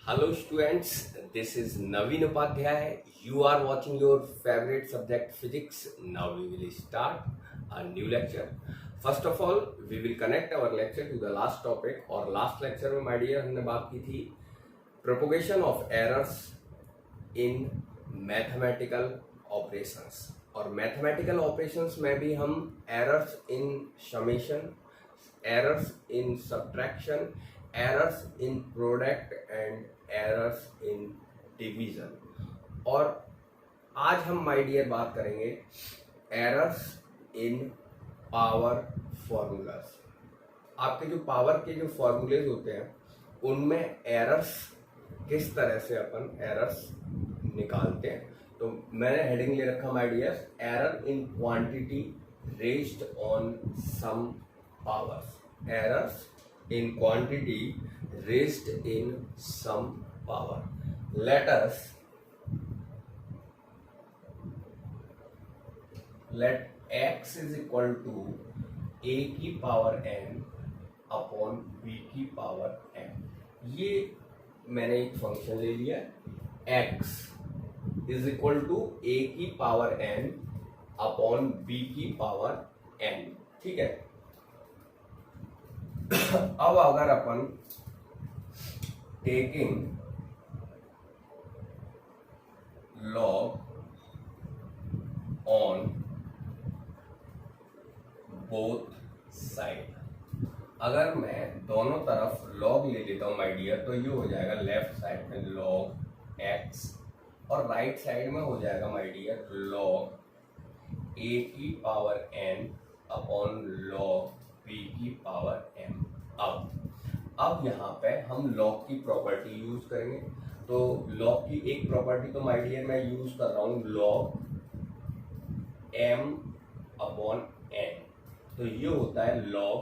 Hello students, this is Naveen Upadhyay. You are watching your favorite subject physics. Now we will start a new lecture. First of all, we will connect our lecture to the last topic और last lecture में my dear हमने बात की थी propagation of errors in mathematical operations और mathematical operations में भी हम errors in summation, errors in subtraction, errors in product and errors in division और आज हम माय डियर बात करेंगे errors in power formulas। आपके जो पावर के जो फॉर्मूलेज होते हैं उनमें एरर्स किस तरह से अपन एरर्स निकालते हैं। तो मैंने हेडिंग ले रखा my dears error in quantity raised on some powers, errors in quantity raised in some power. Let x is equal to a की पावर n अपॉन b की पावर n। ये मैंने एक फंक्शन ले लिया x is equal to a की power n upon b की power n। ठीक है, अब अगर अपन taking log on both side, अगर मैं दोनों तरफ लॉग ले लेता हूं माय डियर तो ये हो जाएगा लेफ्ट साइड में लॉग x और राइट साइड में हो जाएगा माय डियर लॉग a की power n upon log b की पावर m। अब यहाँ पे हम लॉग की प्रॉपर्टी यूज करेंगे। तो लॉग की एक प्रॉपर्टी तो माय डियर मैं यूज कर रहा हूँ लॉग m अपॉन n। तो ये होता है log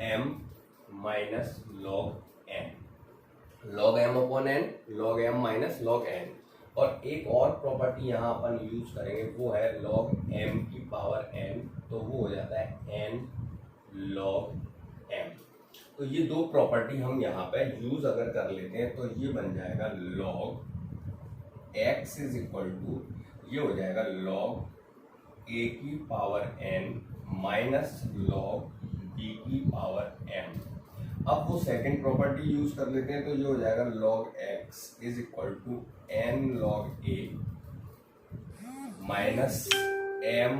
m minus log n, log m upon n, log m minus log n। और एक और प्रॉपर्टी यहाँ अपन यूज करेंगे वो है लॉग m की पावर n, तो वो हो जाता है n लॉग m। तो ये दो प्रॉपर्टी हम यहाँ पे यूज अगर कर लेते हैं तो ये बन जाएगा log x is equal to ये हो जाएगा लॉग a की power n minus log b की पावर m। अब वो सेकंड प्रॉपर्टी यूज कर लेते हैं तो ये हो जाएगा log x is equal to n log a minus m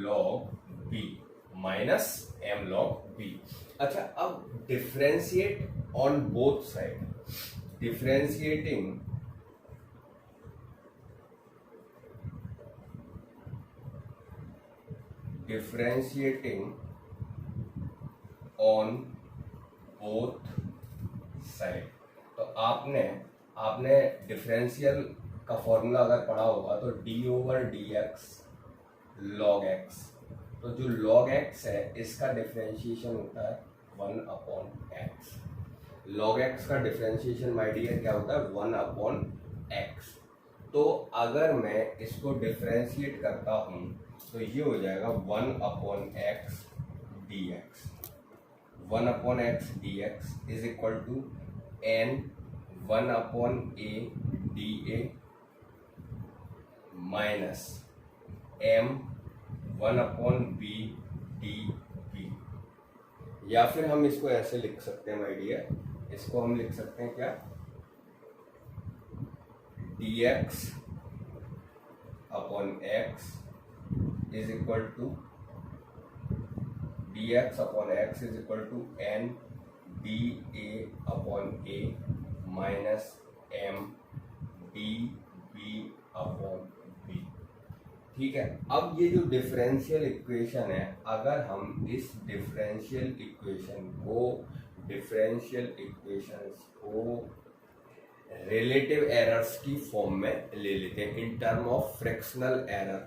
log b minus m log b। अच्छा, अब differentiate on both side, differentiating on both side. तो आपने डिफरेंशियल का फॉर्मूला अगर पढ़ा होगा तो d over D x log x. तो जो log x है इसका डिफरेंशिएशन होता है 1 अपॉन x। log x का डिफरेंशिएशन माय डियर क्या होता है 1 अपॉन x। तो अगर मैं इसको डिफरेंशिएट करता हूँ तो ये हो जाएगा 1 upon x dx, 1 upon x dx is equal to n 1 upon a dA minus m 1 upon b d b. या फिर हम इसको ऐसे लिख सकते हैं माय डियर, इसको हम लिख सकते हैं क्या dx upon x is equal to dx upon x is equal to n d a upon a minus m d b upon b। ठीक है, अब ये जो डिफरेंशियल इक्वेशन है अगर हम इस डिफरेंशियल इक्वेशंस को रिलेटिव एरर्स की फॉर्म में ले लेते हैं in term of fractional error.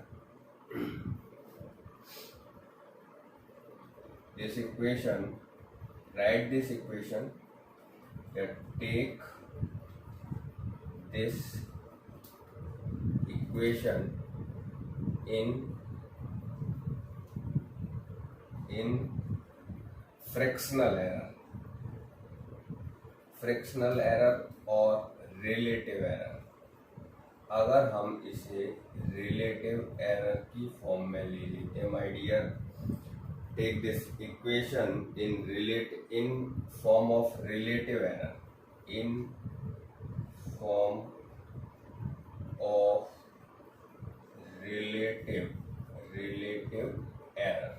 This equation, right this equation that take this equation in fractional error, frictional error और रिलेटिव एरर। अगर हम इसे रिलेटिव एरर की फॉर्म में ले लेते हैं my dear, take this equation in form of relative error, in form of relative error.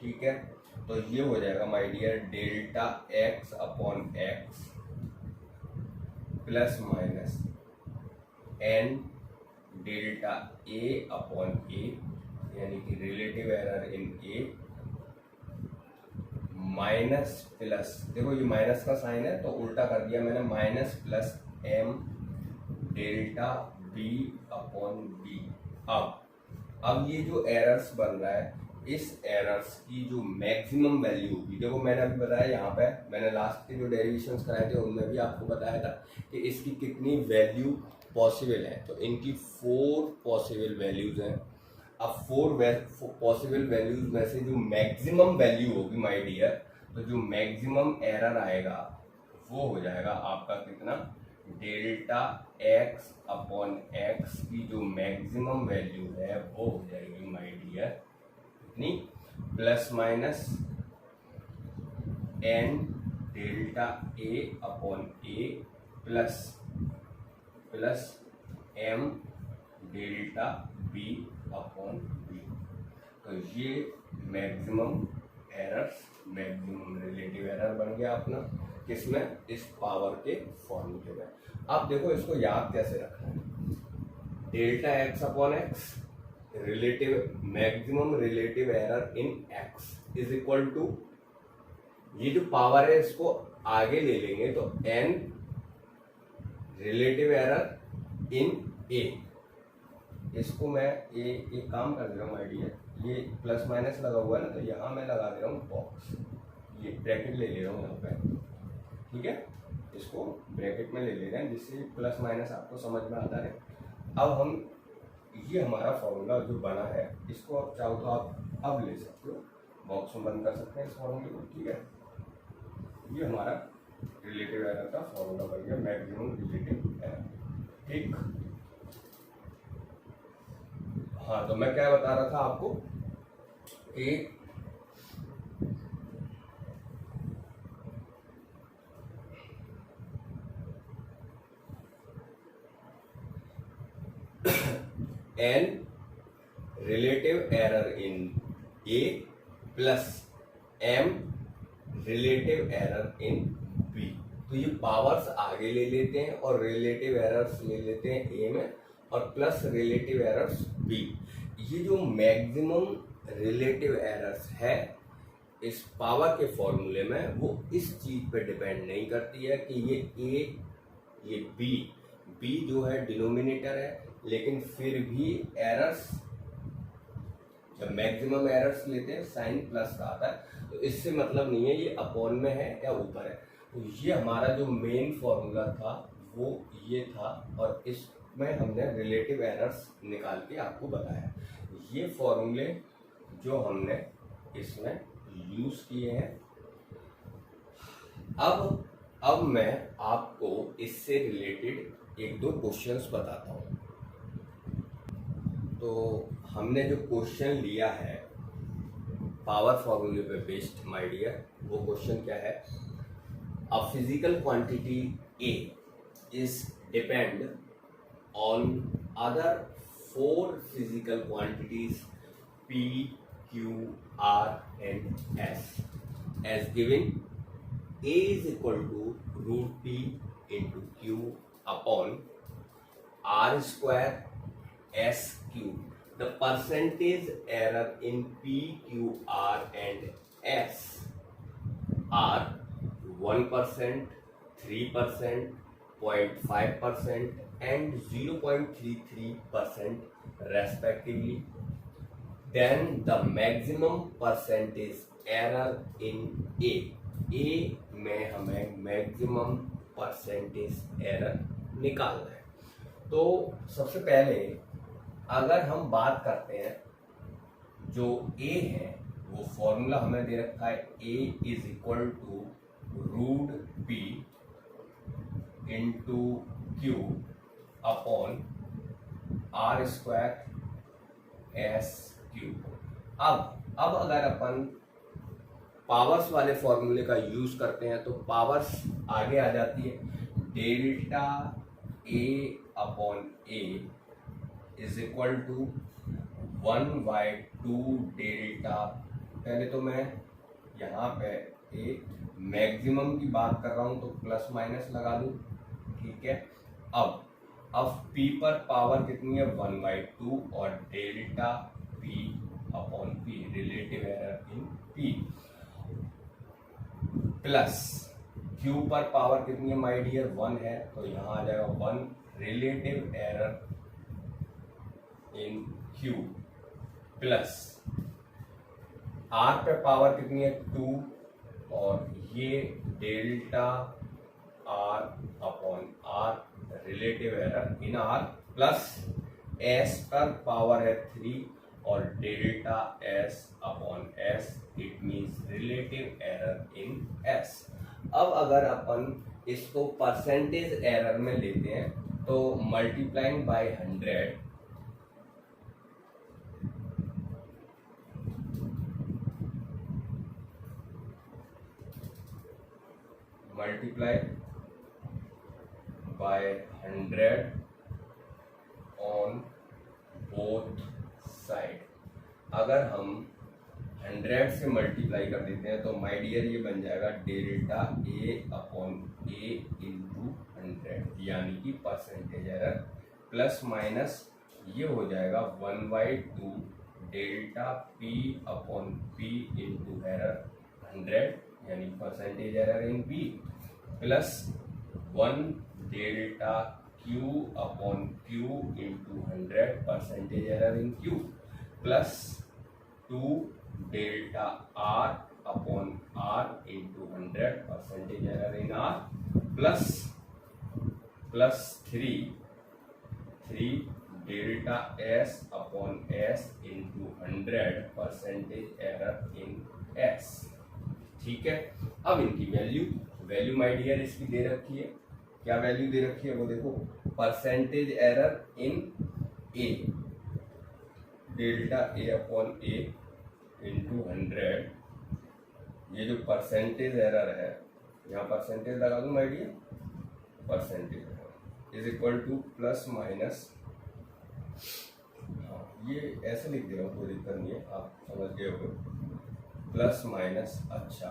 ठीक है, तो ये हो जाएगा my dear delta x upon x plus minus n delta a upon a, यानी कि relative error in a, minus plus, देखो ये माइनस का साइन है तो उल्टा कर दिया मैंने, minus plus m delta b upon b. अब ये जो एरर्स बन रहा है, इस एरर्स की जो मैक्सिमम वैल्यू होगी, देखो मैंने अभी बताया यहाँ पे, मैंने लास्ट के जो डेरिवेशंस कराए थे उनमें भी आपको बताया था कि इसकी कितनी वैल्यू पॉसिबल है। तो इनकी 4 पॉसिबल वैल्यूज हैं। अब 4 पॉसिबल वैल्यूज में से जो मैक्सिमम वैल्यू होगी माय डियर, तो जो मैक्सिमम एरर आएगा वो हो जाएगा आपका कितना, डेल्टा एक्स अपॉन एक्स की जो मैक्सिमम वैल्यू है वो हो जाएगी माय डियर कितनी, plus minus n delta a upon a plus m delta b upon b. तो ये maximum errors, maximum relative error बन गया अपना, किसमें, इस पावर के फॉर्मूले में। अब देखो इसको याद कैसे रखना है, delta x upon x relative maximum relative error in x is equal to, ये जो पावर है इसको आगे ले लेंगे तो n relative error in a, इसको मैं एक काम कर दे रहा हूँ आइडिया, ये प्लस माइनस लगा हुआ है ना, तो यहाँ मैं लगा दे रहा हूँ बॉक्स, ये ब्रैकेट ले ले रहा हूँ यहाँ पे, ठीक है, इसको ब्रैकेट में ले ले रहे हैं जिससे प्लस माइनस आपको समझ में आता है। अब हम ये हमारा फॉर्मूला जो बना है इसको आप चाहो तो आप अब ले सकते हो, बॉक्स में बंद कर सकते हैं इस फॉर्मूले को, ठीक है। ये हमारा रिलेटिव एरर का फॉर्मूला बन गया, मैक्सिमम रिलेटिव एरर, ठीक। हाँ, तो मैं क्या बता रहा था आपको कि n relative error in a plus m relative error in b. तो ये पावर्स आगे ले लेते हैं और रिलेटिव एरर्स ले लेते हैं ए में और प्लस रिलेटिव एरर्स बी। ये जो मैक्सिमम रिलेटिव एरर्स है इस पावर के फॉर्मूले में, वो इस चीज पे डिपेंड नहीं करती है कि ये ए ये बी जो है डिनोमिनेटर है, लेकिन फिर भी एरर्स, जब मैक्सिमम एरर्स लेते हैं साइन प्लस का आता है, तो इससे मतलब नहीं है ये अपॉन में है या ऊपर है। तो ये हमारा जो मेन फॉर्मूला था वो ये था, और इसमें हमने रिलेटिव एरर्स निकाल के आपको बताया। ये फॉर्मूले जो हमने इसमें यूज किए हैं। अब मैं आपको इससे रिलेटेड एक दो क्वेश्चंस बताता हूँ। तो हमने जो क्वेश्चन लिया है पावर फॉर्मूले पे बेस्ड माय डियर, वो क्वेश्चन क्या है, a physical quantity A is depend on other 4 physical quantities P, Q, R and S as given A is equal to root P into Q upon R square S cube. The percentage error in P, Q, R and S are 1%, 3%, 0.5% and 0.33% respectively. Then the maximum percentage error in A में हमें maximum percentage error निकालना है। तो सबसे पहले अगर हम बात करते हैं, जो A है वो फॉर्मूला हमें दे रखा है, A is equal to root p into q upon r square s q. अब अगर अपन पावर्स वाले फॉर्मूले का यूज करते हैं तो पावर्स आगे आ जाती है, delta a upon a is equal to 1/2 delta. पहले तो मैं यहाँ पे ए मैक्सिमम की बात कर रहा हूँ तो प्लस माइनस लगा दूँ, ठीक है। अब पी पर पावर कितनी है 1/2 और delta p upon P, relative error in p, plus Q पर पावर कितनी है माय डियर 1 है, तो यहाँ आ जाएगा 1 relative error in q, plus r पे पावर कितनी है 2 और ये delta r upon r, relative error in r, plus s पर पावर है 3 और delta s upon s, it means relative error in s. अब अगर अपन इसको परसेंटेज एरर में लेते हैं तो multiplying by 100 multiply by 100 on both side। अगर हम 100 से मल्टीप्लाई कर देते हैं तो माय डियर ये बन जाएगा delta a upon A into 100, यानी कि परसेंटेज एरर, प्लस माइनस ये हो जाएगा 1/2 delta p upon p into error 100, यानी percentage error in p, plus 1 delta q upon q into 100, percentage error in q, plus 2 delta r upon r into 100, percentage error in r, plus 3 delta s upon s into 100, percentage error in s, ठीक है। अब इनकी value my dear इसकी दे रखी है, क्या value दे रखी है वो देखो, percentage error in A, delta a upon A into 100, ये जो परसेंटेज एरर है, यहाँ परसेंटेज लगा दूं my dear, percentage error is equal to plus minus, ये ऐसे लिख दे रहा हूँ, कोई दिक्कत नहीं है, आप समझ गए हो, प्लस माइनस, अच्छा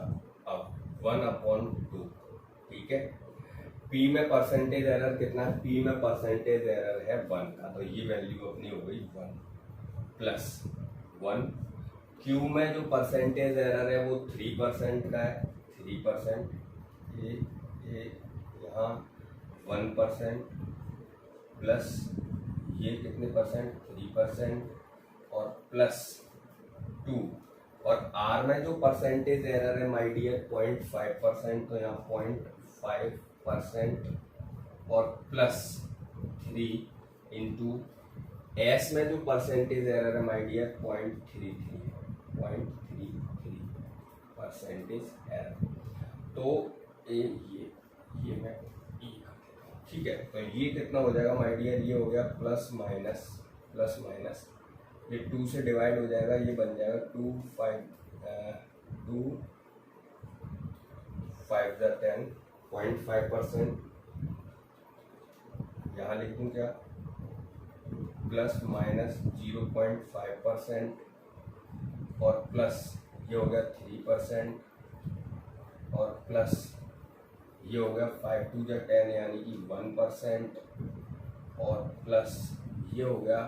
अब 1/2, ठीक है। पी में परसेंटेज एरर कितना है, पी में परसेंटेज एरर है 1 का, तो ये वैल्यू अपनी हो गई 1, प्लस 1, क्यू में जो परसेंटेज एरर है वो 3% का है, 3%, ये यहाँ 1%, प्लस ये कितने परसेंट 3% और प्लस 2, और आर में जो परसेंटेज एरर है माय डियर 0.5%, तो यहाँ 0.5% और प्लस 3 इंटू एस में जो परसेंटेज एरर है माय डियर 0.33 परसेंटेज एरर, तो ये मैं ठीक है। तो ये कितना हो जाएगा माय डियर, ये हो गया प्लस माइनस, ये 2 से डिवाइड हो जाएगा, ये बन जाएगा 2 5 10 0.5%, यहाँ लिख दूँ क्या, प्लस माइनस 0.5% और प्लस ये हो गया 3% और प्लस ये हो गया 5 2 10 यानी कि 1% और प्लस ये हो गया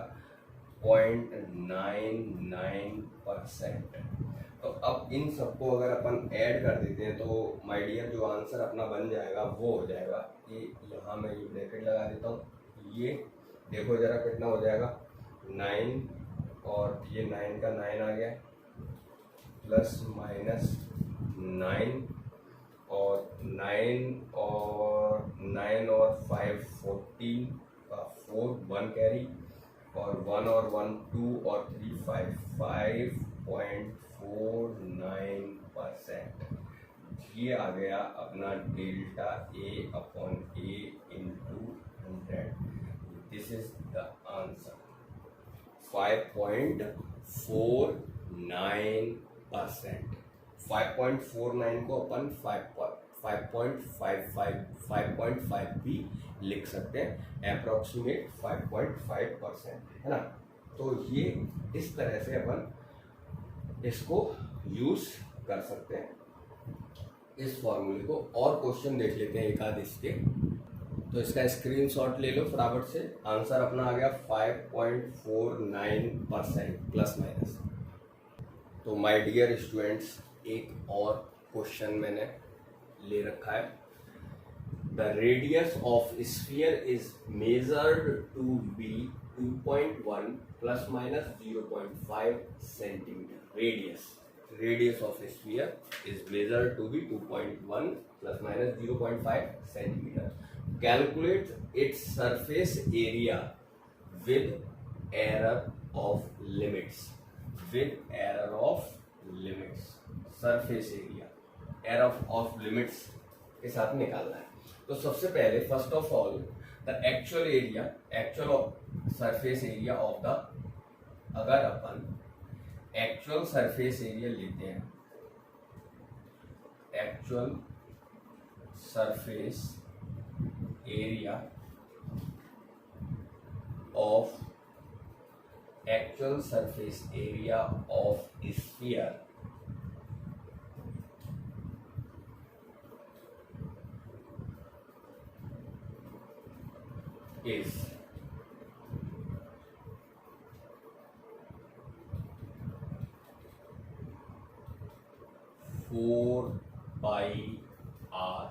0.99%। तो अब इन सबको अगर अपन ऐड कर देते हैं तो माय डियर जो आंसर अपना बन जाएगा वो हो जाएगा, ये यहाँ मैं ये ब्रैकेट लगा देता हूँ, ये देखो जरा कितना हो जाएगा 9 और ये 9 का 9 आ गया, प्लस माइनस 9 और 9 और 5 14 का 4 1 कैरी और 1 और 1 2 और 3 5 5.49%। ये आ गया अपना delta a upon A into 100. This is the answer 5.49%. 5.49 को अपन 5.5 भी लिख सकते हैं, अप्रोक्सीमेट 5.5%, है ना. तो ये इस तरह से अपन इसको यूज कर सकते हैं इस फॉर्मूले को. और क्वेश्चन देख लेते हैं एक आध इसके. तो इसका स्क्रीनशॉट ले लो फटाफट से. आंसर अपना आ गया 5.49% प्लस माइनस. तो माय डियर स्टूडेंट्स, एक और क्वेश्चन मैंने ले रखा है. The radius of sphere is measured to be 2.1 plus minus 0.5 centimetre. Radius of sphere is measured to be 2.1 plus minus 0.5 centimetre. Calculate its surface area with error of limits. Surface area error of limits के साथ निकालना है. तो सबसे पहले first of all the actual surface area of the, अगर अपन actual surface area लेते हैं, actual surface area of sphere is 4 pi r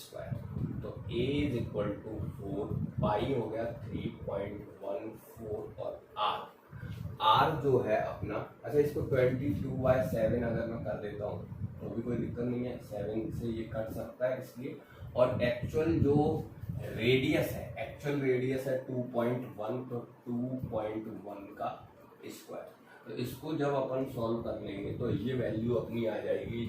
square. तो a इज इक्वल टू 4 पाई हो गया 3.14 और r जो है अपना, अच्छा इसको 22/7 अगर मैं कर देता हूँ तो भी कोई दिक्कत नहीं है, 7 से ये कट सकता है इसलिए. और एक्चुअल जो रेडियस है 2.1, तो 2.1 का स्क्वायर. तो इसको जब अपन सॉल्व कर लेंगे तो ये वैल्यू अपनी आ जाएगी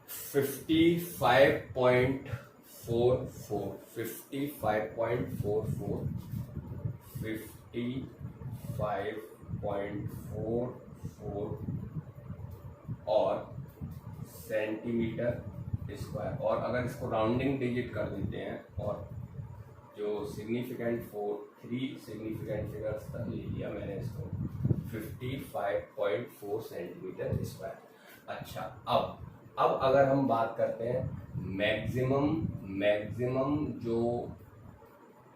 55.44 और सेंटीमीटर स्क्वायर. और अगर इसको राउंडिंग डिजिट कर देते हैं और जो सिग्निफिकेंट 3 सिग्निफिकेंट फिगर्स तक ले लिया मैंने इसको, 55.4 सेंटीमीटर स्क्वायर. अच्छा, अब अगर हम बात करते हैं मैक्सिमम जो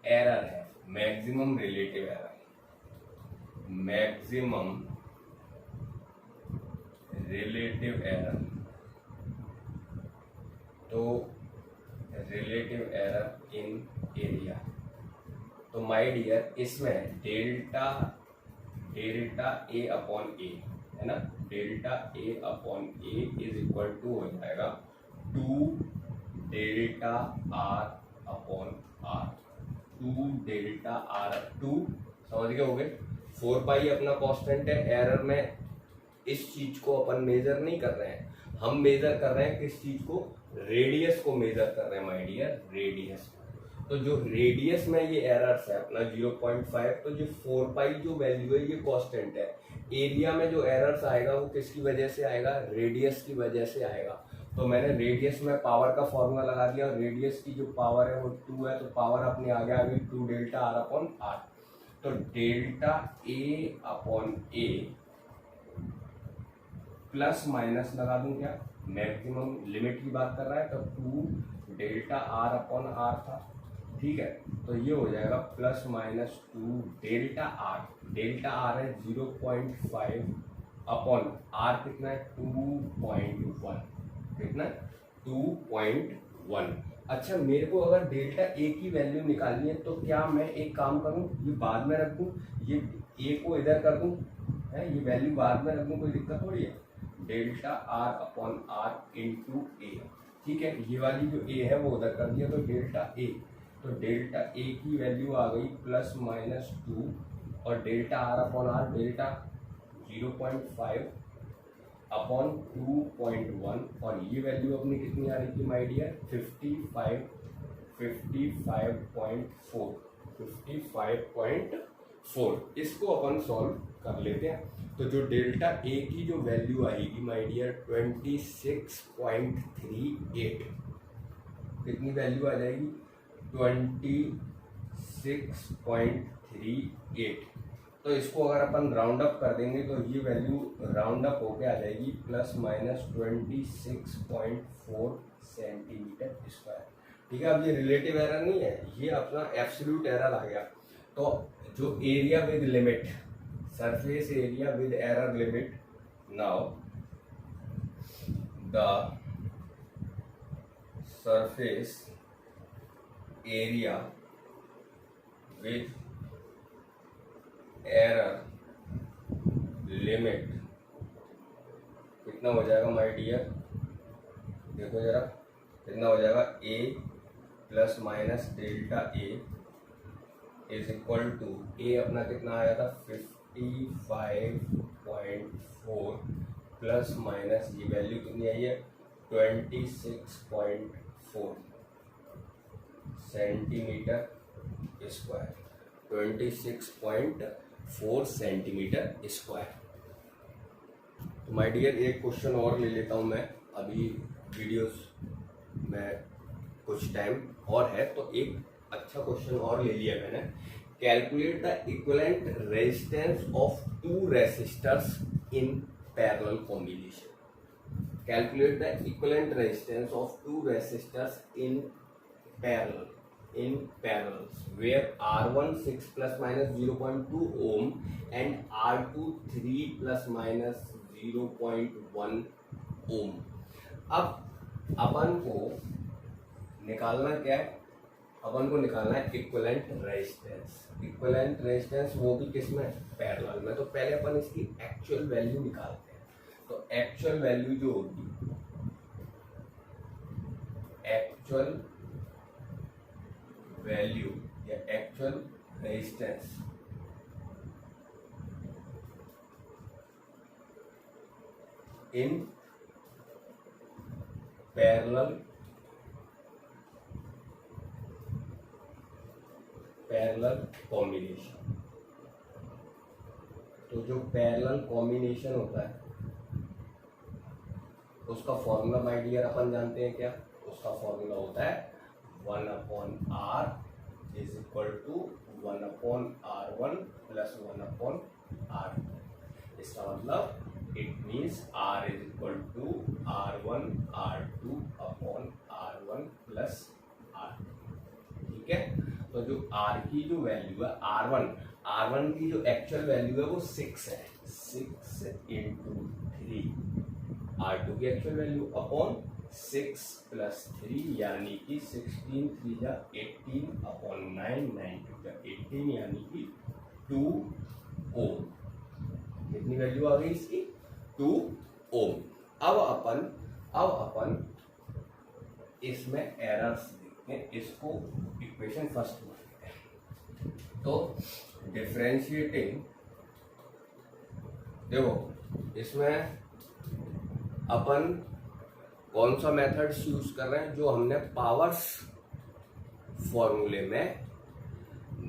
एरर है, मैक्सिमम रिलेटिव एरर, तो रिलेटिव एरर इन एरिया. तो माय डियर, इसमें डेल्टा ए अपॉन ए है ना, delta a upon a is equal to हो जाएगा 2 delta r upon r. 2 delta r, 2 समझ गए हो गए. 4 पाई अपना कांस्टेंट है. एरर में इस चीज को अपन मेजर नहीं कर रहे हैं, हम मेजर कर रहे हैं किस चीज को, रेडियस को मेजर कर रहे हैं माय डियर, रेडियस. तो जो रेडियस में ये एरर्स है अपना 0.5, तो जो 4 पाई जो वैल्यू है ये कांस्टेंट है. एरिया में जो एरर्स आएगा वो किसकी वजह से आएगा, रेडियस की वजह से आएगा. तो मैंने रेडियस में पावर का फॉर्मूला लगा दिया, और रेडियस की जो पावर है वो 2 है, तो पावर अपने आ गया अभी 2 डेल्टा आर अपॉन आर. तो delta a upon a plus minus लगा दूं क्या, मैक्सिमम लिमिट की बात कर रहा है, तो 2 डेल्टा आर अपॉन आर था. ठीक है, तो ये हो जाएगा plus minus 2 delta are. Delta R है 0.5 अपॉन आर कितना है 2.1, कितना 2.1. अच्छा, मेरे को अगर डेल्टा ए की वैल्यू निकालनी है तो क्या मैं एक काम करूं, ये बाद में रख दूं, ये ए को इधर कर दूं, है ये वैल्यू बाद में रख दूं, कोई दिक्कत थोड़ी है. Delta r upon r into a. ठीक है, ये वाली जो ए है वो उधर कर दिया, तो डेल्टा ए, तो डेल्टा ए की वैल्यू आ गई प्लस माइनस 2 और delta r upon R delta 0.5. Upon 2.1 और ये वैल्यू अपनी कितनी आ रही थी माय डियर 55.4 इसको अपन सॉल्व कर लेते हैं। तो जो डेल्टा ए की जो वैल्यू आएगी माय डियर 26.38 कितनी वैल्यू आ जाएगी 26.38। तो इसको अगर अपन राउंड अप कर देंगे तो ये वैल्यू राउंड अप होके आ जाएगी ±26.4 सेंटीमीटर स्क्वायर। ठीक है, अब ये रिलेटिव एरर नहीं है, ये अपना एब्सोल्यूट एरर आ गया। तो जो area with limit, surface area with error limit, now the surface area with error limit कितना हो जाएगा माय डियर, देखो जरा कितना हो जाएगा a plus minus delta a is equal to a अपना कितना आया था 55.4 प्लस माइनस ये वैल्यू कितनी आई है 26.4 सेंटीमीटर स्क्वायर, 26.4 सेंटीमीटर स्क्वायर। तो माय डियर एक क्वेश्चन और ले लेता हूँ मैं, अभी वीडियोस में कुछ टाइम और है तो एक अच्छा क्वेश्चन और ले लिया मैंने। Calculate the equivalent resistance of two resistors in parallel combination. Calculate the equivalent resistance of two resistors in parallels where R1 6 plus minus 0.2 ohm and R2 3 plus minus 0.1 ohm। अब अपन को निकालना क्या है, अपन को निकालना है इक्विवेलेंट रेजिस्टेंस। इक्विवेलेंट रेजिस्टेंस वो भी किसमें पैरेलल में। तो पहले अपन इसकी एक्चुअल वैल्यू निकालते हैं। तो एक्चुअल वैल्यू जो होगी, एक्चुअल वैल्यू या actual resistance in parallel combination. तो जो पैरेलल कॉम्बिनेशन होता है उसका फॉर्मूला माय डियर अपन जानते हैं क्या, उसका फॉर्मूला होता है 1/r is equal to 1/r1 plus 1/r2। इसका मतलब it means r is equal to r1 r2 upon r1 plus r2। ठीक है, तो जो r की जो वैल्यू है r1 की जो एक्चुअल वैल्यू है वो 6 है, 6 इंटू 3। r2 की एक्चुअल वैल्यू अपॉन 6 प्लस 3 यानी कि 16 3 या 18 अपॉन 9 9 2 या 18 यानी कि 2 ओम। कितनी वैल्यू आ गई इसकी 2 ओम। अब अपन इसमें एरर्स देखते हैं, इसको इक्वेशन फर्स्ट में देखते हैं। तो डिफरेंशिएटिंग, देखो इसमें अपन कौन सा मेथड्स यूज कर रहे हैं, जो हमने पावर्स फॉर्मूले में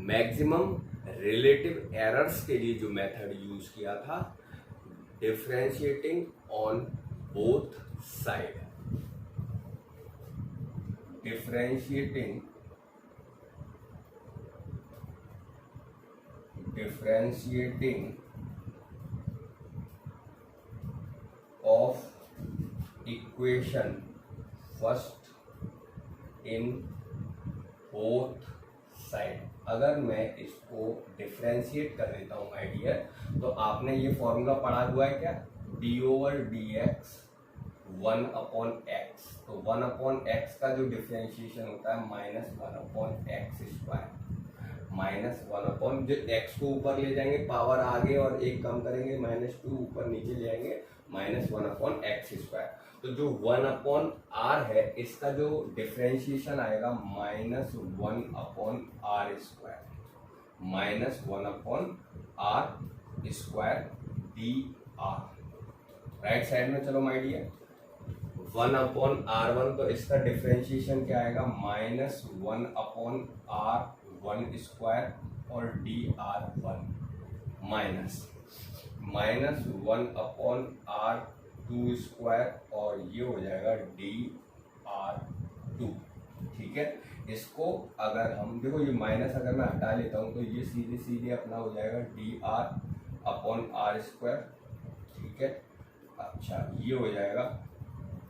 मैक्सिमम रिलेटिव एरर्स के लिए जो मेथड यूज किया था, differentiating on both side. Differentiating of equation first in both side. अगर मैं इसको डिफरेंशिएट कर देता हूँ माय डियर, तो आपने ये फॉर्मूला पढ़ा हुआ है क्या, d/dx 1/x। तो 1/x का जो डिफरेंशिएशन होता है -1/x²। -1 जो x को ऊपर ले जाएंगे पावर आगे और एक कम करेंगे, -2 ऊपर नीचे ले जाएंगे, -1/x²। तो जो 1/r है इसका जो डिफरेंशिएशन आएगा -1/r², -1/r² dr। Right side में चलो माय डियर, 1/r1, तो इसका डिफरेंशिएशन क्या आएगा, -1/r1 स्क्वायर और dr1 -1/r2 स्क्वायर और ये हो जाएगा dr2। ठीक है, इसको अगर हम देखो ये माइनस अगर मैं हटा लेता हूँ तो ये सीधे सीधे अपना हो जाएगा dr/r स्क्वायर। ठीक है, अच्छा ये हो जाएगा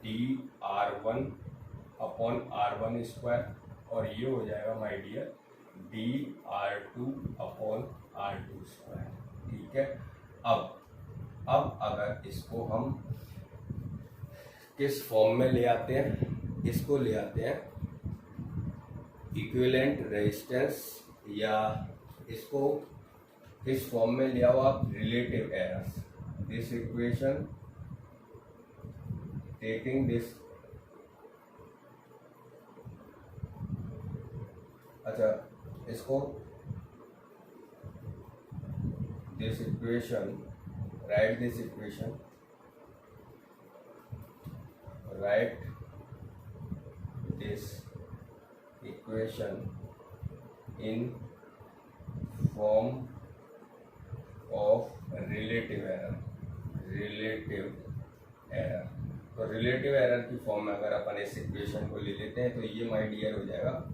dr1/r1 स्क्वायर और ये हो जाएगा माय डियर dr2/r2 स्क्वायर। ठीक है, अब अगर इसको हम किस फॉर्म में ले आते हैं, इसको ले आते हैं इक्विवेलेंट रेजिस्टेंस, या इसको किस फॉर्म में ले आओ आप, relative errors. This equation taking this, अच्छा इसको this equation, right this equation, right this equation in form of relative error. तो रिलेटिव एरर की फॉर्म में अगर अपन इस इक्वेशन को ले लेते हैं तो ये माय डियर हो जाएगा,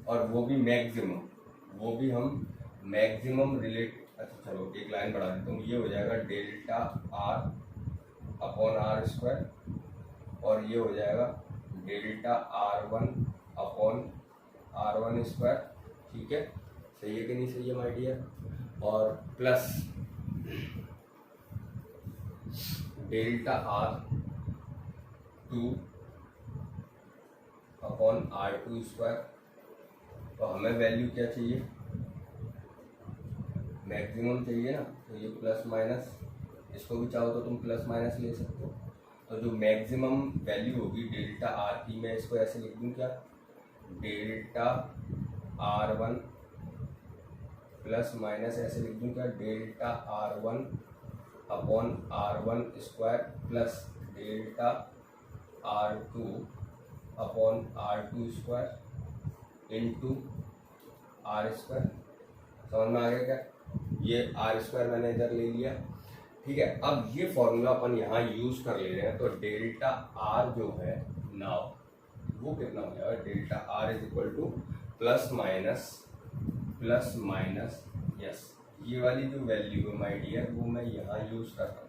और वो भी मैक्सिमम, वो भी हम मैक्सिमम रिलेट, अच्छा चलो एक लाइन बढ़ा देता हूँ, ये हो जाएगा δr/r स्क्वायर और ये हो जाएगा δr1/r1 स्क्वायर। ठीक है, सही है कि नहीं सही है माय डियर, और प्लस δr2/r2 स्क्वायर। तो हमें वैल्यू क्या चाहिए, मैक्सिमम चाहिए ना, तो ये प्लस माइनस, इसको भी चाहो तो तुम प्लस माइनस ले सकते हो। तो जो मैक्सिमम वैल्यू होगी डेल्टा आर की, मैं इसको ऐसे लिख दूँ क्या, δr1 प्लस माइनस ऐसे लिख दूँ क्या, δr1/r1 square plus δr2/r2 square into r square. समझ में आ गया क्या, ये आर स्क्वायर मैंने इधर ले लिया। ठीक है, अब ये फॉर्मूला अपन यहाँ यूज कर ले रहे हैं, तो डेल्टा आर जो है नाउ वो कितना हो जाएगा, delta R is equal to plus minus yes, ये वाली जो वैल्यू है माय डियर वो मैं यहाँ यूज कर रहा हूँ।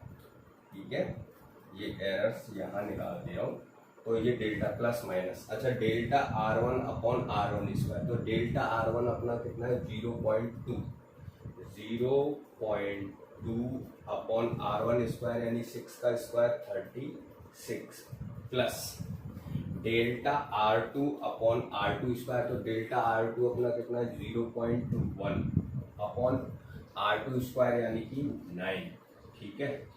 ठीक है, ये एरर्स यहाँ निकाल दिया हूँ, तो ये डेल्टा प्लस माइनस, अच्छा डेल्टा r1/r1 स्क्वायर, तो डेल्टा r1 अपना कितना है 0.2 0.2/r1 स्क्वायर यानी 6 का square 36 plus delta r2/r2 square, तो डेल्टा r2 अपना कितना है 0.21/r2 स्क्वायर यानी कि 9। ठीक है,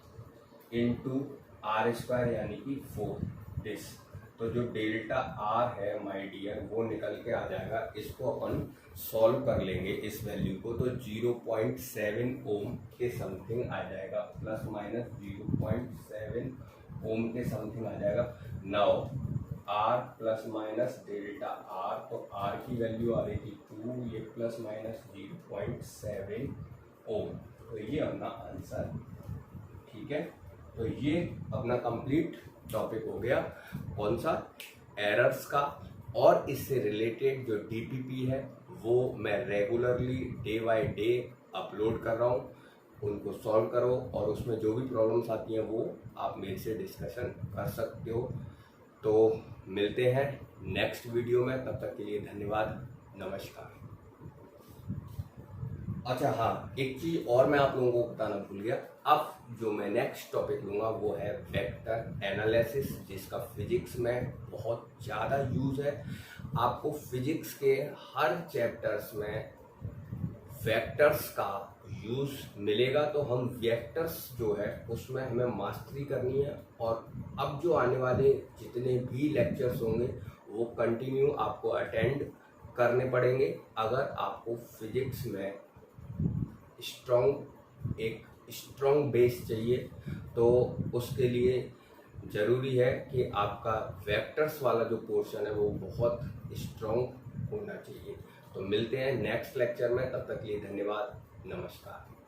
इंटू आर स्क्वायर यानी कि 4 दिस, तो जो डेल्टा आर है माय डियर वो निकल के आ जाएगा, इसको अपन सॉल्व कर लेंगे इस वैल्यू को, तो 0.7 ओम के समथिंग आ जाएगा, प्लस माइनस 0.7 ओम के समथिंग आ जाएगा। Now r plus minus delta r, तो आर की वैल्यू आ रही थी 2, ये प्लस माइनस 0.7 ओम, तो ये अपना आंसर। ठीक है, तो ये अपना कंप्लीट टॉपिक हो गया, कौन सा, एरर्स का, और इससे रिलेटेड जो डीपीपी है वो मैं regularly day by day upload कर रहा हूँ, उनको सॉल्व करो, और उसमें जो भी प्रॉब्लम्स आती हैं वो आप मेरे से डिस्कशन कर सकते हो। तो मिलते हैं नेक्स्ट वीडियो में, तब तक के लिए धन्यवाद, नमस्कार। अच्छा हाँ, एक चीज़ और मैं आप लोगों को बताना भूल गया, अब जो मैं नेक्स्ट टॉपिक लूँगा वो है वेक्टर एनालिसिस, जिसका फिजिक्स में बहुत ज़्यादा यूज़ है। आपको फिजिक्स के हर चैप्टर्स में वेक्टर्स का यूज़ मिलेगा, तो हम वेक्टर्स जो है उसमें हमें मास्टरी करनी है, और अब जो आने वाले जितने भी लेक्चर्स होंगे वो कंटिन्यू आपको अटेंड करने पड़ेंगे, अगर आपको फिजिक्स में एक स्ट्रॉन्ग बेस चाहिए। तो उसके लिए ज़रूरी है कि आपका वेक्टर्स वाला जो पोर्शन है वो बहुत स्ट्रॉन्ग होना चाहिए। तो मिलते हैं नेक्स्ट लेक्चर में, तब तक के लिए धन्यवाद, नमस्कार।